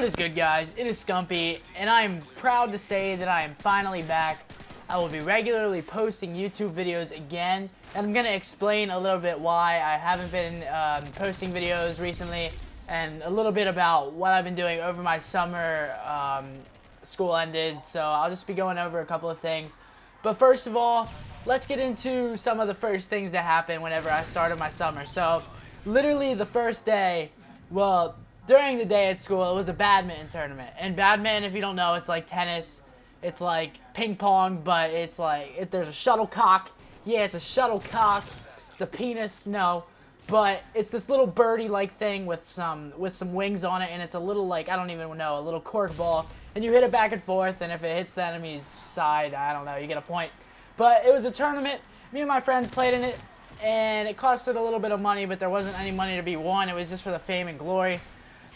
What is good, guys? It is Scumpy, and I am proud to say that I am finally back. I will be regularly posting YouTube videos again, and I'm going to explain a little bit why I haven't been posting videos recently, and a little bit about what I've been doing over my summer. School ended, so I'll just be going over a couple of things. But first of all, let's get into some of the first things that happened whenever I started my summer. So, literally the first day, well, during the day at school, it was a badminton tournament. And badminton, if you don't know, it's like tennis. It's like ping pong, but it's like, there's a shuttlecock. Yeah, it's a shuttlecock. It's a penis, no. But it's this little birdie-like thing with some wings on it, and it's a little, like, I don't even know, a little cork ball. And you hit it back and forth, and if it hits the enemy's side, I don't know, you get a point. But it was a tournament. Me and my friends played in it, and it costed a little bit of money, but there wasn't any money to be won. It was just for the fame and glory.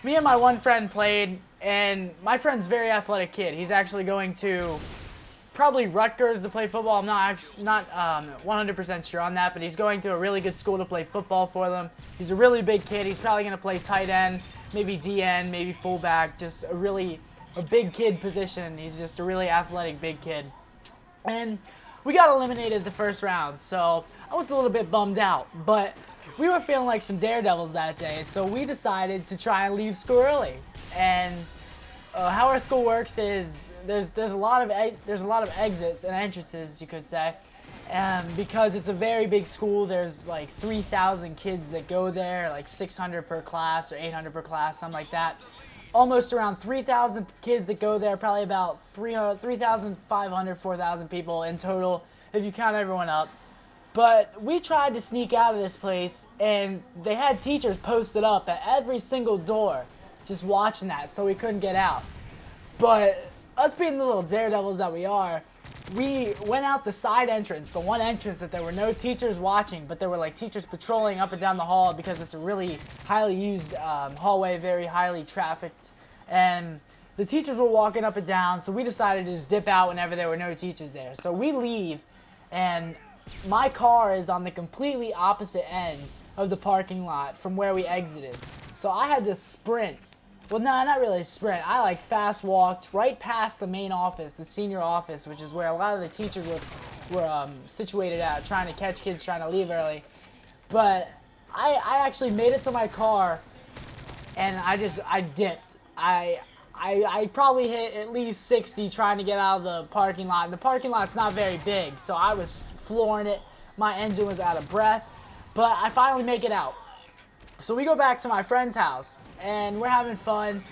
Me and my one friend played, and my friend's a very athletic kid. He's actually going to probably Rutgers to play football. I'm not 100% sure on that, but he's going to a really good school to play football for them. He's a really big kid. He's probably going to play tight end, maybe DN, maybe fullback, just a big kid position. He's just a really athletic big kid. And we got eliminated the first round, so I was a little bit bummed out, but we were feeling like some daredevils that day, so we decided to try and leave school early. And how our school works is there's a lot of exits and entrances, you could say, because it's a very big school. There's like 3,000 kids that go there, like 600 per class or 800 per class, something like that. Almost around 3,000 kids that go there, probably about 3,500, 4,000 people in total, if you count everyone up. But we tried to sneak out of this place, and they had teachers posted up at every single door just watching that, so we couldn't get out. But us being the little daredevils that we are, we went out the side entrance, the one entrance that there were no teachers watching, but there were like teachers patrolling up and down the hall because it's a really highly used hallway, very highly trafficked. And the teachers were walking up and down, so we decided to just dip out whenever there were no teachers there. So we leave, and my car is on the completely opposite end of the parking lot from where we exited. So I had to sprint. Well, no, not really sprint. I like fast walked right past the main office, the senior office, which is where a lot of the teachers were situated at, trying to catch kids trying to leave early. But I actually made it to my car, and I dipped. I probably hit at least 60 trying to get out of the parking lot. And the parking lot's not very big, so I was flooring it. My engine was out of breath, but I finally make it out. So we go back to my friend's house, and we're having fun.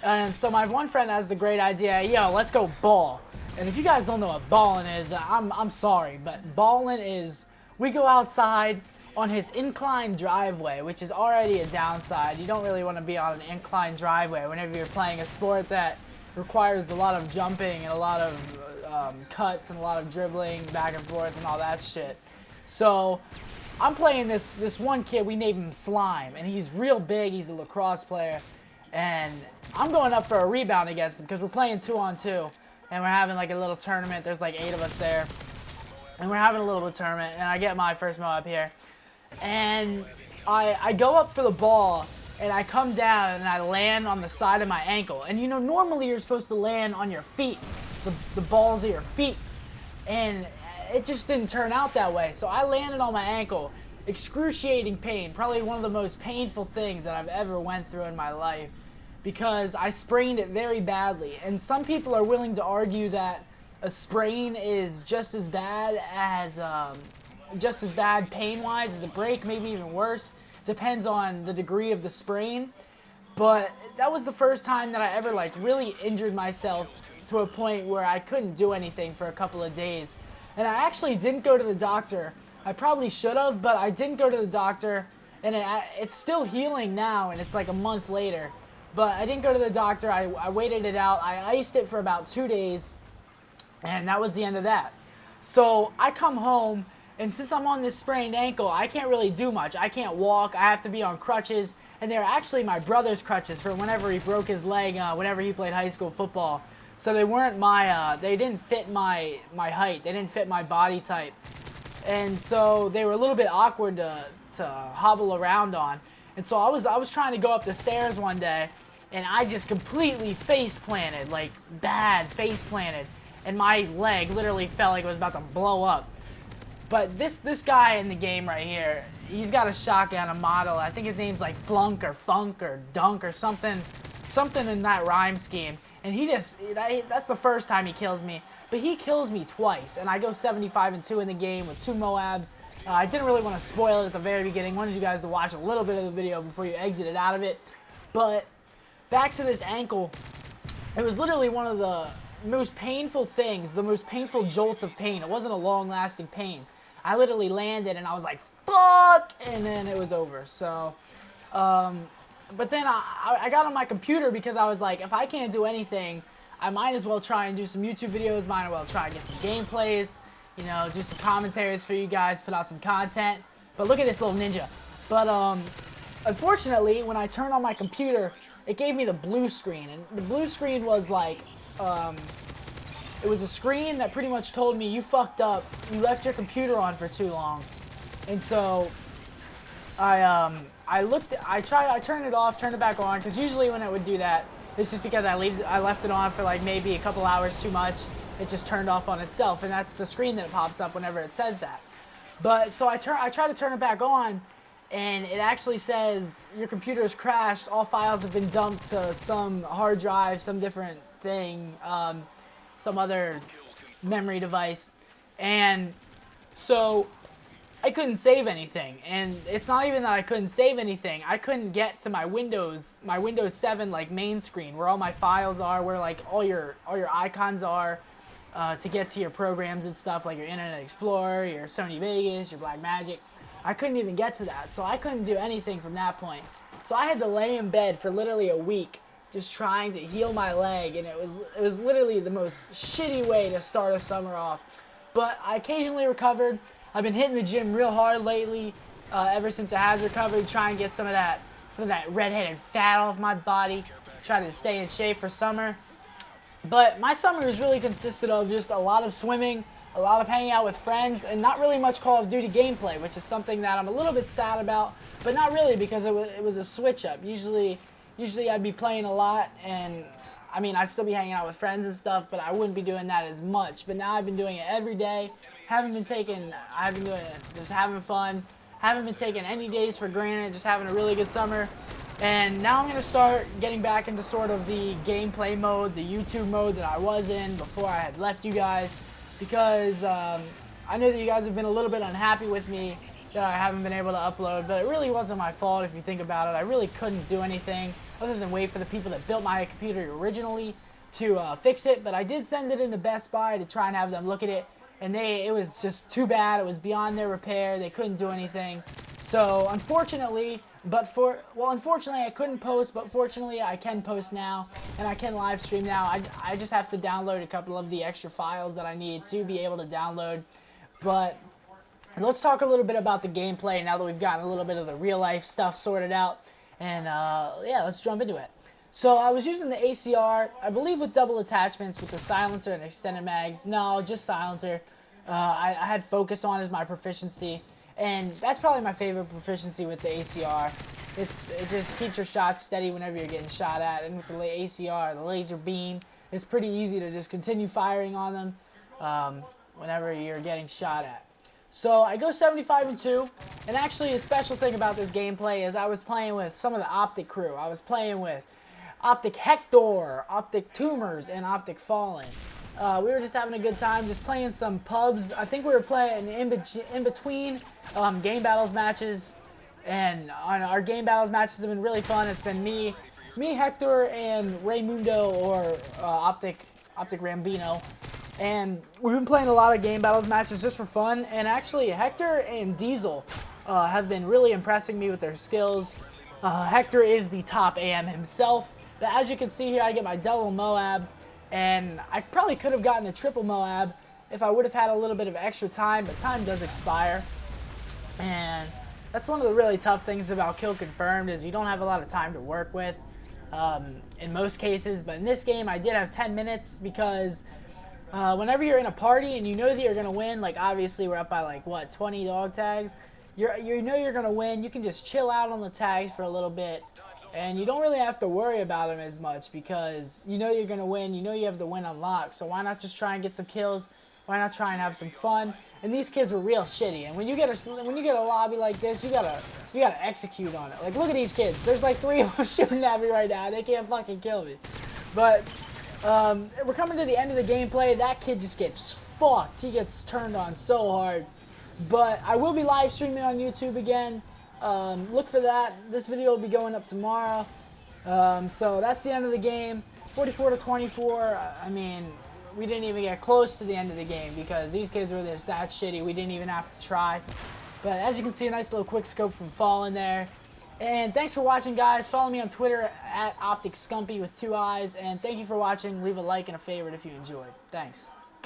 And so my one friend has the great idea, yo, let's go ball. And if you guys don't know what balling is, I'm sorry, but balling is, we go outside on his inclined driveway, which is already a downside. You don't really want to be on an inclined driveway whenever you're playing a sport that requires a lot of jumping and a lot of cuts and a lot of dribbling back and forth and all that shit. So I'm playing this one kid, we named him Slime, and he's real big, he's a lacrosse player, and I'm going up for a rebound against him because we're playing 2-on-2, and we're having like a little tournament. There's like 8 of us there, and we're having a little bit of tournament, and I get my first MOAB here, and I go up for the ball, and I come down, and I land on the side of my ankle, and you know, normally you're supposed to land on your feet, the balls of your feet, and it just didn't turn out that way. So I landed on my ankle. Excruciating pain. Probably one of the most painful things that I've ever went through in my life, because I sprained it very badly. And some people are willing to argue that a sprain is just as bad pain-wise as a break, maybe even worse. Depends on the degree of the sprain. But that was the first time that I ever like really injured myself to a point where I couldn't do anything for a couple of days. And I actually didn't go to the doctor. I probably should have, but I didn't go to the doctor. And it's still healing now, and it's like a month later. But I didn't go to the doctor. I waited it out. I iced it for about 2 days, and that was the end of that. So I come home, and since I'm on this sprained ankle, I can't really do much. I can't walk. I have to be on crutches. And they're actually my brother's crutches for whenever he broke his leg, whenever he played high school football. So they weren't they didn't fit my height. They didn't fit my body type. And so they were a little bit awkward to hobble around on. And so I was trying to go up the stairs one day, and I just completely face planted, like bad face planted, and my leg literally felt like it was about to blow up. But this guy in the game right here, he's got a shotgun, a model. I think his name's like Flunk or Funk or Dunk or something in that rhyme scheme. And that's the first time he kills me. But he kills me twice, and I go 75-2 in the game with 2 MOABs. I didn't really want to spoil it at the very beginning. Wanted you guys to watch a little bit of the video before you exited out of it. But back to this ankle, it was literally one of the most painful things, the most painful jolts of pain. It wasn't a long-lasting pain. I literally landed and I was like, fuck, and then it was over. So, but then I got on my computer because I was like, if I can't do anything, I might as well try and do some YouTube videos, might as well try and get some gameplays, you know, do some commentaries for you guys, put out some content. But look at this little ninja. But unfortunately, when I turned on my computer, it gave me the blue screen, and the blue screen was like, it was a screen that pretty much told me, you fucked up, you left your computer on for too long. And so I turned it off, turned it back on, because usually when it would do that, it's just because I left it on for like maybe a couple hours too much. It just turned off on itself, and that's the screen that pops up whenever it says that. But so I try to turn it back on, and it actually says your computer has crashed, all files have been dumped to some hard drive, some different thing, some other memory device. And so I couldn't save anything, and it's not even that I couldn't save anything. I couldn't get to my Windows 7 like main screen where all my files are, where like all your icons are, to get to your programs and stuff like your Internet Explorer, your Sony Vegas, your Blackmagic. I couldn't even get to that, so I couldn't do anything from that point. So I had to lay in bed for literally a week just trying to heal my leg, and it was literally the most shitty way to start a summer off. But I occasionally recovered. I've been hitting the gym real hard lately, ever since it has recovered, trying to get some of that redheaded fat off my body, trying to stay in shape for summer. But my summer has really consisted of just a lot of swimming, a lot of hanging out with friends, and not really much Call of Duty gameplay, which is something that I'm a little bit sad about, but not really, because it was a switch up. Usually I'd be playing a lot, and I mean, I'd still be hanging out with friends and stuff, but I wouldn't be doing that as much. But now I've been doing it every day. I've been doing it, just having fun. Haven't been taking any days for granted, just having a really good summer. And now I'm going to start getting back into sort of the gameplay mode, the YouTube mode that I was in before I had left you guys. Because I know that you guys have been a little bit unhappy with me that I haven't been able to upload, but it really wasn't my fault if you think about it. I really couldn't do anything other than wait for the people that built my computer originally to fix it. But I did send it into Best Buy to try and have them look at it, and it was just too bad. It was beyond their repair. They couldn't do anything. So unfortunately, unfortunately I couldn't post, but fortunately I can post now, and I can live stream now. I just have to download a couple of the extra files that I need to be able to download. But let's talk a little bit about the gameplay now that we've gotten a little bit of the real life stuff sorted out. And yeah, let's jump into it. So I was using the ACR, I believe with double attachments with the silencer and extended mags. No, just silencer. I had focus on as my proficiency. And that's probably my favorite proficiency with the ACR. It just keeps your shots steady whenever you're getting shot at. And with the ACR, the laser beam, it's pretty easy to just continue firing on them whenever you're getting shot at. So I go 75-2, and actually a special thing about this gameplay is I was playing with some of the OpTic crew. I was playing with OpTic Hector, OpTic Tumors, and OpTic Fallen. We were just having a good time, just playing some pubs. I think we were playing in between game battles matches, and our game battles matches have been really fun. It's been me, Hector, and Raymundo, or OpTic Rambino. And we've been playing a lot of game battles matches just for fun. And actually, Hector and Diesel have been really impressing me with their skills. Hector is the top AM himself. But as you can see here, I get my double MOAB. And I probably could have gotten a triple MOAB if I would have had a little bit of extra time. But time does expire. And that's one of the really tough things about Kill Confirmed is you don't have a lot of time to work with in most cases. But in this game, I did have 10 minutes because whenever you're in a party and you know that you're going to win, like obviously we're up by like, what, 20 dog tags? You know you're going to win. You can just chill out on the tags for a little bit And you don't really have to worry about them as much because you know you're going to win. You know you have the win unlocked. So why not just try and get some kills? Why not try and have some fun? And these kids were real shitty. And when you get a lobby like this, you gotta execute on it. Like, look at these kids. There's like 3 of them shooting at me right now. They can't fucking kill me. But we're coming to the end of the gameplay. That kid just gets fucked. He gets turned on so hard. But I will be live streaming on YouTube again. Look for that. This video will be going up tomorrow. So that's the end of the game. 44-24. I mean, we didn't even get close to the end of the game because these kids were just that shitty. We didn't even have to try. But as you can see, a nice little quick scope from Fallen there. And thanks for watching, guys. Follow me on Twitter at OpTic Scumpy with 2 eyes. And thank you for watching. Leave a like and a favorite if you enjoyed. Thanks.